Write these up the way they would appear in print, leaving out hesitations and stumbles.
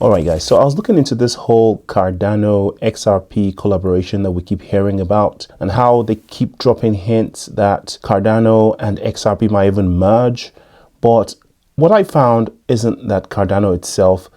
All right, guys, so I was looking into this whole Cardano XRP collaboration that we keep hearing about and how they keep dropping hints that Cardano and XRP might even merge. But what I found isn't that Cardano itself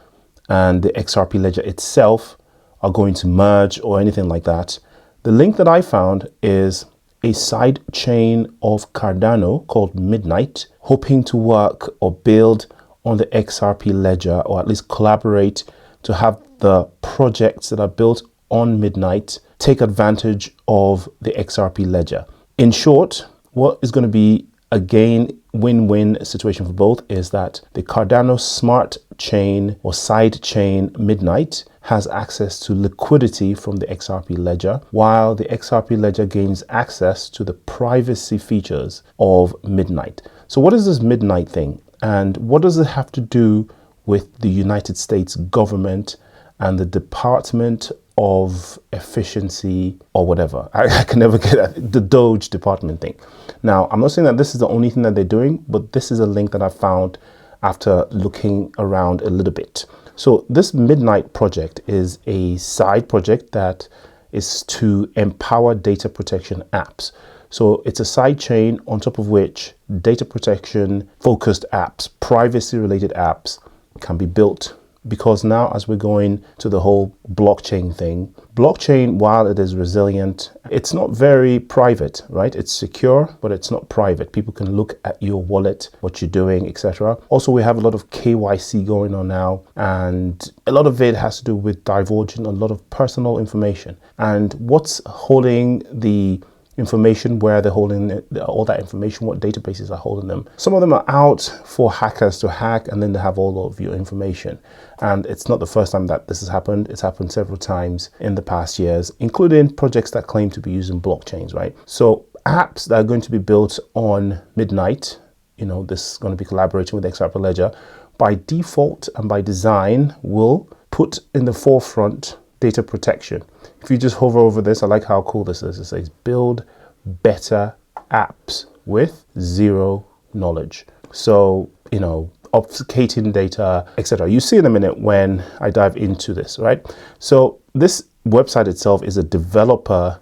and the XRP ledger itself are going to merge or anything like that. The link that I found is a side chain of Cardano called Midnight, hoping to work or build on the XRP ledger, or at least collaborate to have the projects that are built on Midnight take advantage of the XRP ledger. In short, what is going to be again win-win situation for both is that the Cardano smart chain or side chain Midnight has access to liquidity from the XRP ledger, while the XRP ledger gains access to the privacy features of Midnight. So what is this Midnight thing? And what does it have to do with the United States government and the Department of Efficiency or whatever? I can never get that, the Doge department thing. Now, I'm not saying that this is the only thing that they're doing, but this is a link that I found after looking around a little bit. So this Midnight project is a side project that is to empower data protection apps. So it's a side chain on top of which data protection focused apps, privacy related apps can be built. Because now as we're going to the whole blockchain thing, blockchain, while it is resilient, it's not very private, right? It's secure, but it's not private. People can look at your wallet, what you're doing, etc. Also, we have a lot of KYC going on now, and a lot of it has to do with divulging a lot of personal information. And what's holding the information, where they're holding all that information, what databases are holding them. Some of them are out for hackers to hack, and then they have all of your information. And it's not the first time that this has happened. It's happened several times in the past years, including projects that claim to be using blockchains, right? So apps that are going to be built on Midnight, this is going to be collaborating with XRP Ledger, by default and by design will put in the forefront data protection. If you just hover over this, I like how cool this is. It says build better apps with zero knowledge. So, obfuscating data, etc. You see in a minute when I dive into this, right? So this website itself is a developer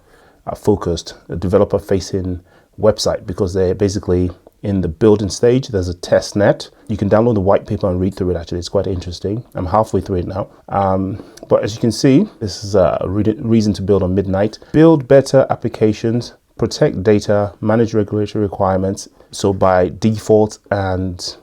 focused, a developer facing website, because they're basically in the building stage. There's a test net. You can download the white paper and read through it. Actually, it's quite interesting. I'm halfway through it now. But as you can see, this is a reason to build on Midnight. Build better applications, protect data, manage regulatory requirements. So by default and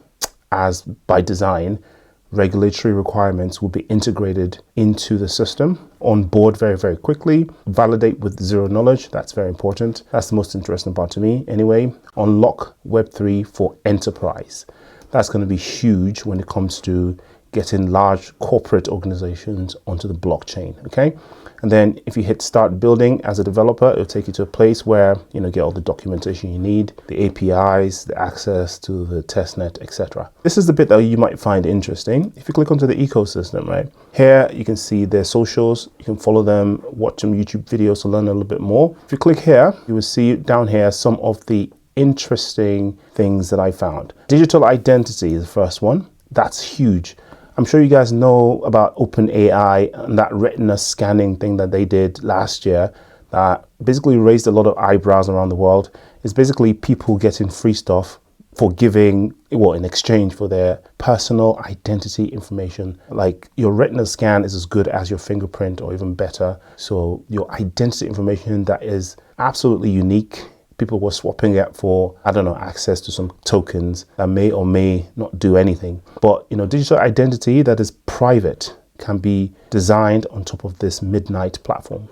as by design, regulatory requirements will be integrated into the system, on board very, very quickly, validate with zero knowledge. That's very important. That's the most interesting part to me anyway. Unlock Web3 for enterprise. That's going to be huge when it comes to getting large corporate organizations onto the blockchain, okay? And then if you hit start building as a developer, it'll take you to a place where, get all the documentation you need, the APIs, the access to the testnet, etc. This is the bit that you might find interesting. If you click onto the ecosystem, right? Here, you can see their socials. You can follow them, watch some YouTube videos to learn a little bit more. If you click here, you will see down here some of the interesting things that I found. Digital identity is the first one. That's huge. I'm sure you guys know about OpenAI and that retina scanning thing that they did last year that basically raised a lot of eyebrows around the world. It's basically people getting free stuff for giving, in exchange for their personal identity information. Like your retina scan is as good as your fingerprint or even better. So your identity information that is absolutely unique. People were swapping it for, access to some tokens that may or may not do anything. But, digital identity that is private can be designed on top of this Midnight platform.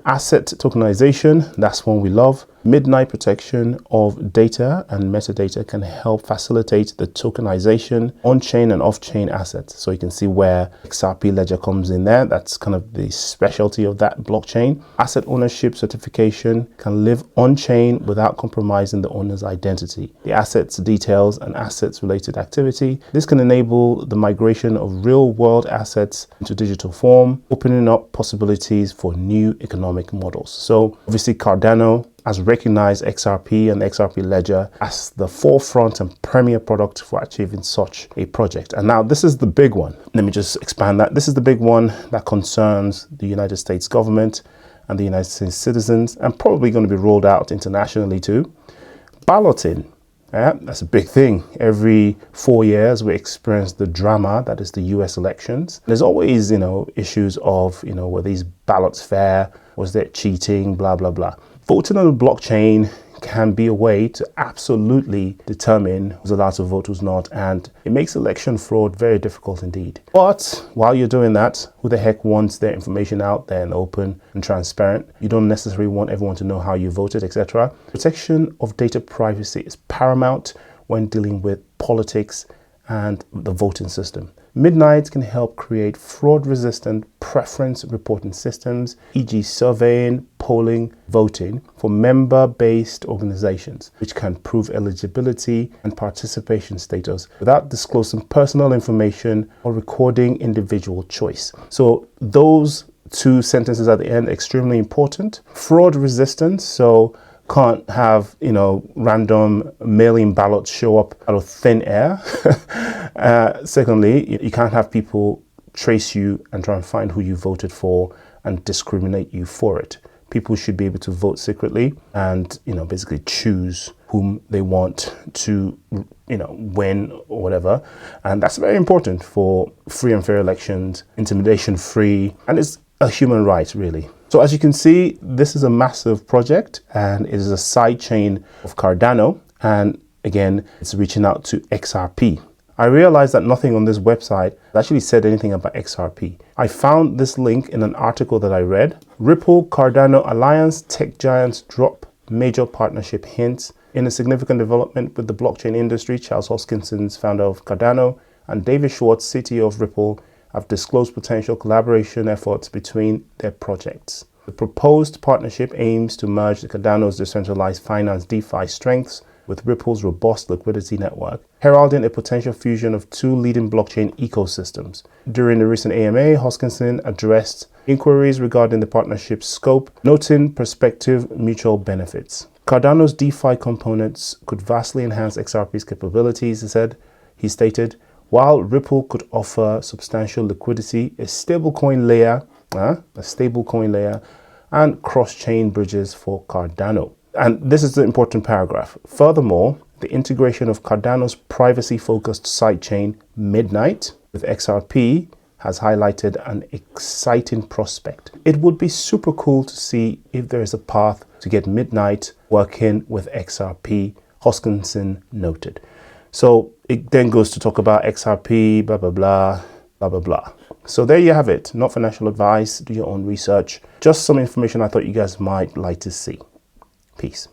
Asset tokenization, that's one we love. Midnight protection of data and metadata can help facilitate the tokenization on-chain and off-chain assets. So you can see where XRP Ledger comes in there. That's kind of the specialty of that blockchain. Asset ownership certification can live on-chain without compromising the owner's identity. The assets details and assets related activity. This can enable the migration of real-world assets into digital form, opening up possibilities for new economic models. So obviously Cardano has recognized XRP and the XRP ledger as the forefront and premier product for achieving such a project. And now this is the big one. Let me just expand that. This is the big one that concerns the United States government and the United States citizens, and probably going to be rolled out internationally too. Balloting. Yeah, that's a big thing. Every 4 years, we experience the drama that is the US elections. There's always, issues of, were these ballots fair? Was there cheating? Blah, blah, blah. Voting on the blockchain can be a way to absolutely determine who's allowed to vote, who's not, and it makes election fraud very difficult indeed. But while you're doing that, who the heck wants their information out there and open and transparent? You don't necessarily want everyone to know how you voted, etc. Protection of data privacy is paramount when dealing with politics and the voting system. Midnight can help create fraud-resistant preference reporting systems, e.g. surveying, polling, voting for member-based organizations, which can prove eligibility and participation status without disclosing personal information or recording individual choice. So those two sentences at the end are extremely important. Fraud resistance, so can't have, random mail-in ballots show up out of thin air. Secondly, you can't have people trace you and try and find who you voted for and discriminate you for it. People should be able to vote secretly and, basically choose whom they want to, win or whatever. And that's very important for free and fair elections, intimidation-free, and it's a human right, really. So as you can see, this is a massive project and it is a side chain of Cardano. And again, it's reaching out to XRP. I realized that nothing on this website actually said anything about XRP. I found this link in an article that I read. Ripple Cardano Alliance tech giants drop major partnership hints. In a significant development with the blockchain industry, Charles Hoskinson, founder of Cardano, and David Schwartz, CTO of Ripple, have disclosed potential collaboration efforts between their projects. The proposed partnership aims to merge the Cardano's decentralized finance DeFi strengths with Ripple's robust liquidity network, heralding a potential fusion of two leading blockchain ecosystems. During the recent AMA, Hoskinson addressed inquiries regarding the partnership's scope, noting prospective mutual benefits. Cardano's DeFi components could vastly enhance XRP's capabilities, he stated, while Ripple could offer substantial liquidity, a stablecoin layer, and cross-chain bridges for Cardano. And this is the important paragraph. Furthermore, the integration of Cardano's privacy-focused sidechain Midnight with XRP has highlighted an exciting prospect. It would be super cool to see if there is a path to get Midnight working with XRP, Hoskinson noted. So it then goes to talk about XRP, blah, blah, blah, blah, blah, blah. So there you have it. Not financial advice. Do your own research. Just some information I thought you guys might like to see. Peace.